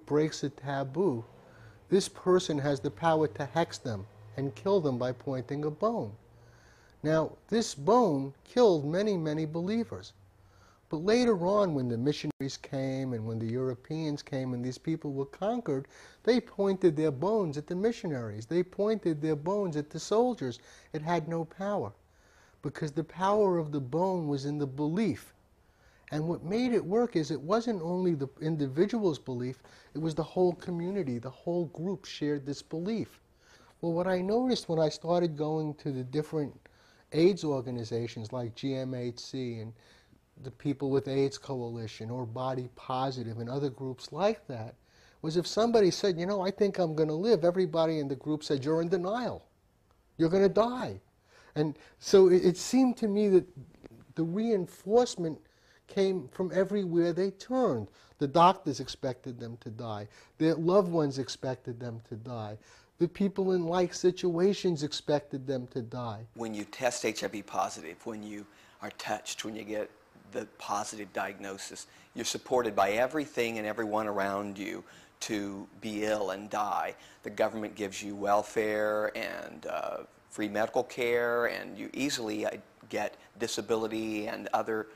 group breaks a taboo, this person has the power to hex them and kill them by pointing a bone. Now, this bone killed many, many believers. But later on, when the missionaries came and when the Europeans came and these people were conquered, they pointed their bones at the missionaries. They pointed their bones at the soldiers. It had no power, because the power of the bone was in the belief. And what made it work is it wasn't only the individual's belief, it was the whole community, the whole group shared this belief. Well, what I noticed when I started going to the different AIDS organizations like GMHC and the People with AIDS Coalition or Body Positive and other groups like that, was if somebody said, you know, I think I'm going to live, everybody in the group said, you're in denial. You're going to die. And so it seemed to me that the reinforcement came from everywhere they turned. The doctors expected them to die. Their loved ones expected them to die. The people in like situations expected them to die. When you test HIV positive, when you are touched, when you get the positive diagnosis, you're supported by everything and everyone around you to be ill and die. The government gives you welfare and free medical care, and you easily get disability and other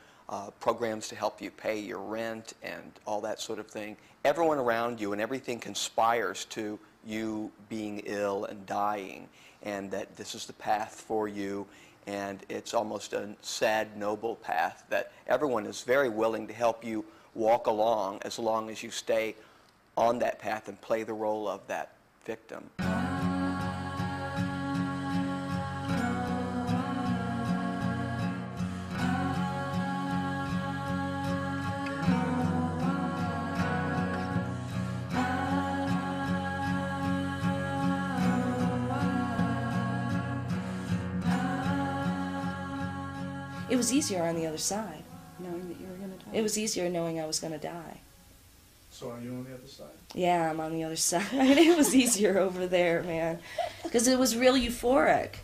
programs to help you pay your rent and all that sort of thing. Everyone around you and everything conspires to you being ill and dying, and that this is the path for you, and it's almost a sad, noble path that everyone is very willing to help you walk along as long as you stay on that path and play the role of that victim. It was easier on the other side. Knowing that you were going to die? It was easier knowing I was going to die. So are you on the other side? Yeah, I'm on the other side. It was easier over there, man. Because it was real euphoric.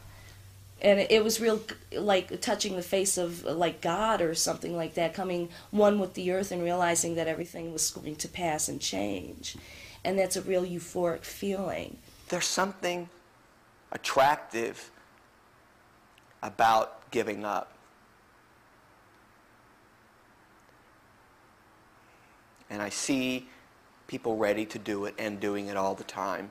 And it was real, like, touching the face of, like, God or something like that, coming one with the earth and realizing that everything was going to pass and change. And that's a real euphoric feeling. There's something attractive about giving up. And I see people ready to do it and doing it all the time.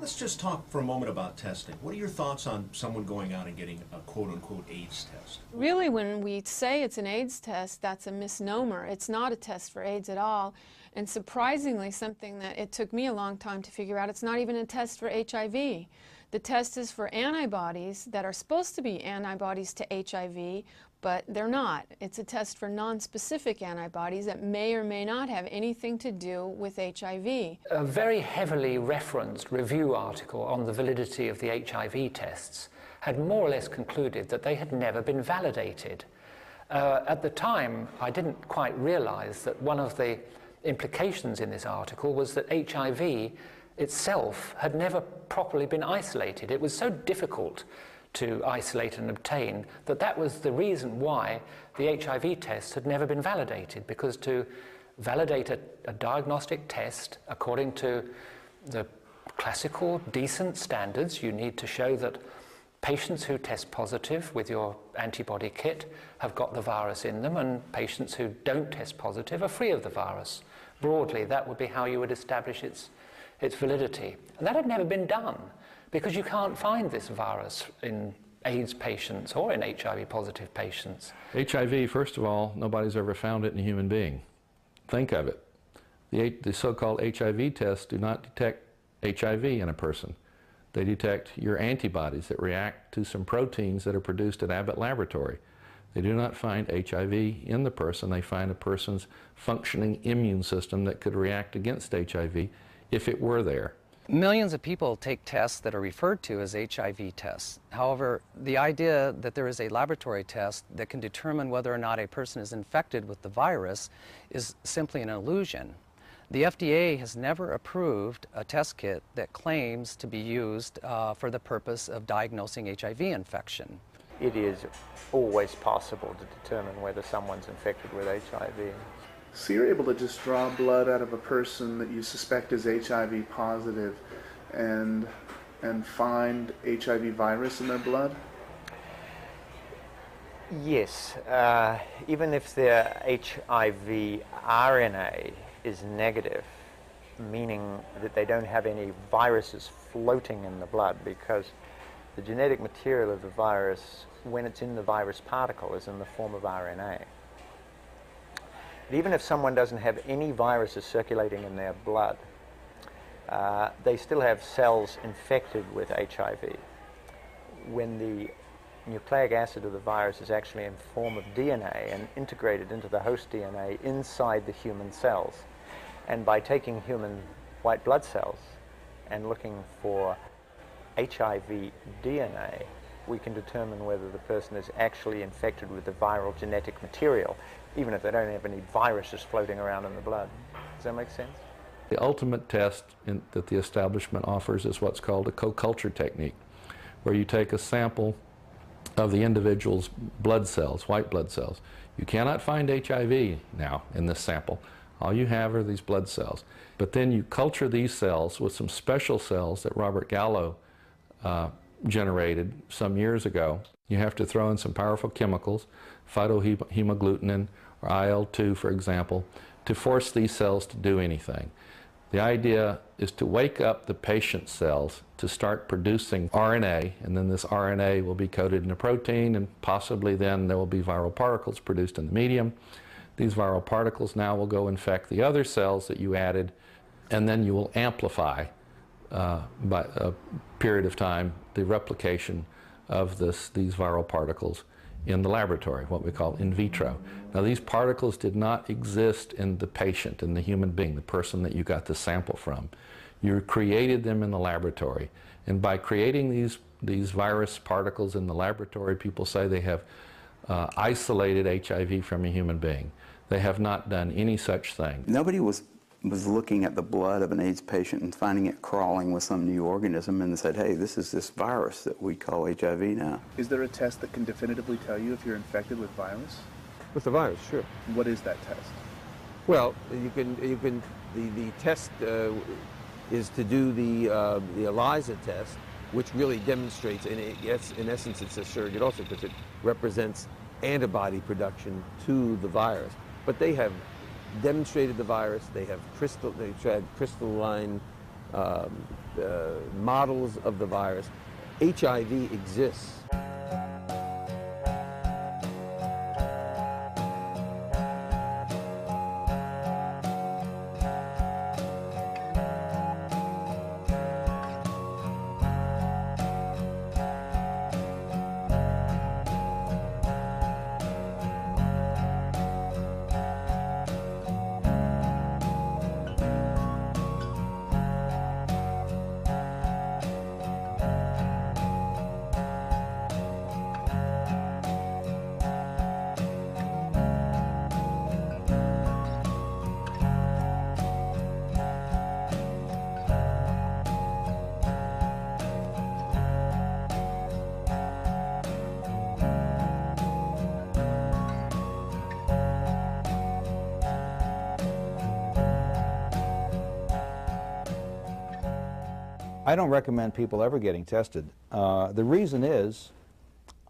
Let's just talk for a moment about testing. What are your thoughts on someone going out and getting a quote-unquote AIDS test? Really, when we say it's an AIDS test, that's a misnomer. It's not a test for AIDS at all. And surprisingly, something that it took me a long time to figure out, it's not even a test for HIV. The test is for antibodies that are supposed to be antibodies to HIV, but they're not. It's a test for nonspecific antibodies that may or may not have anything to do with HIV. A very heavily referenced review article on the validity of the HIV tests had more or less concluded that they had never been validated. At the time, I didn't quite realize that one of the implications in this article was that HIV itself had never properly been isolated. It was so difficult to isolate and obtain that that was the reason why the HIV test had never been validated, because to validate a diagnostic test according to the classical decent standards, you need to show that patients who test positive with your antibody kit have got the virus in them, and patients who don't test positive are free of the virus. Broadly, that would be how you would establish its validity. And that had never been done, because you can't find this virus in AIDS patients or in HIV positive patients. HIV, first of all, nobody's ever found it in a human being. Think of it. The so-called HIV tests do not detect HIV in a person. They detect your antibodies that react to some proteins that are produced at Abbott Laboratory. They do not find HIV in the person. They find a person's functioning immune system that could react against HIV if it were there. Millions of people take tests that are referred to as HIV tests. However, the idea that there is a laboratory test that can determine whether or not a person is infected with the virus is simply an illusion. The FDA has never approved a test kit that claims to be used for the purpose of diagnosing HIV infection. It is always possible to determine whether someone's infected with HIV. So you're able to just draw blood out of a person that you suspect is HIV positive and find HIV virus in their blood? Yes, even if their HIV RNA is negative, meaning that they don't have any viruses floating in the blood, because the genetic material of the virus, when it's in the virus particle, is in the form of RNA. But even if someone doesn't have any viruses circulating in their blood, they still have cells infected with HIV. When the nucleic acid of the virus is actually in form of DNA and integrated into the host DNA inside the human cells. And by taking human white blood cells and looking for HIV DNA, we can determine whether the person is actually infected with the viral genetic material, even if they don't have any viruses floating around in the blood. Does that make sense? The ultimate test that the establishment offers is what's called a co-culture technique, where you take a sample of the individual's blood cells, white blood cells. You cannot find HIV now in this sample. All you have are these blood cells. But then you culture these cells with some special cells that Robert Gallo generated some years ago. You have to throw in some powerful chemicals, phytohemagglutinin or IL-2, for example, to force these cells to do anything. The idea is to wake up the patient cells to start producing RNA, and then this RNA will be coated in a protein, and possibly then there will be viral particles produced in the medium. These viral particles now will go infect the other cells that you added, and then you will amplify by a period of time the replication of these viral particles in the laboratory, what we call in vitro. Now, these particles did not exist in the patient, in the human being, the person that you got the sample from. You created them in the laboratory. And by creating these virus particles in the laboratory, people say they have isolated HIV from a human being. They have not done any such thing. Nobody was looking at the blood of an AIDS patient and finding it crawling with some new organism and said, hey, this is this virus that we call HIV now. Is there a test that can definitively tell you if you're infected with virus? With the virus, sure. What is that test? Well, the test is to do the ELISA test, which really demonstrates, and in essence it's a surrogate also because it represents antibody production to the virus. But they have demonstrated the virus. They've had crystalline models of the virus. HIV exists. I don't recommend people ever getting tested. The reason is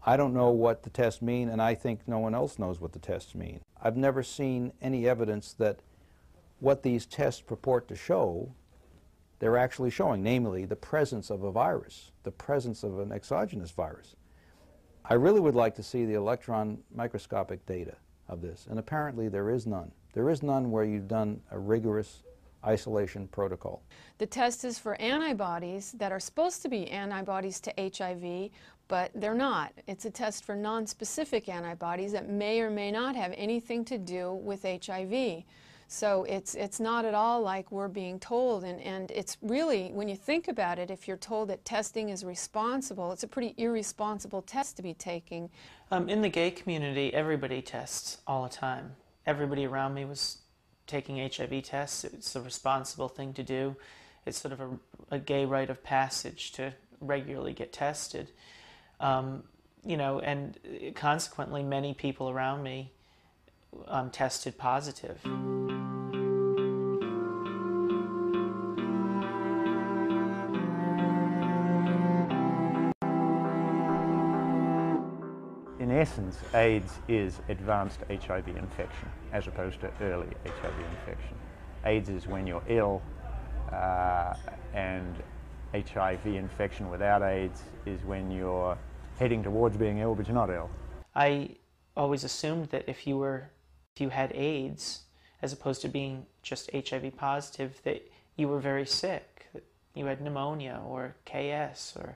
I don't know what the tests mean, and I think no one else knows what the tests mean. I've never seen any evidence that what these tests purport to show, they're actually showing, namely the presence of a virus, the presence of an exogenous virus. I really would like to see the electron microscopic data of this, and apparently there is none. There is none where you've done a rigorous isolation protocol. The test is for antibodies that are supposed to be antibodies to HIV, but they're not. It's a test for non-specific antibodies that may or may not have anything to do with HIV. So it's not at all like we're being told, and it's really, when you think about it, if you're told that testing is responsible, it's a pretty irresponsible test to be taking. In the gay community, everybody tests all the time. Everybody around me was taking HIV tests. It's a responsible thing to do. It's sort of a gay rite of passage to regularly get tested. You know, and consequently, many people around me tested positive. In essence, AIDS is advanced HIV infection as opposed to early HIV infection. AIDS is when you're ill, and HIV infection without AIDS is when you're heading towards being ill but you're not ill. I always assumed that if you had AIDS, as opposed to being just HIV positive, that you were very sick, that you had pneumonia or KS or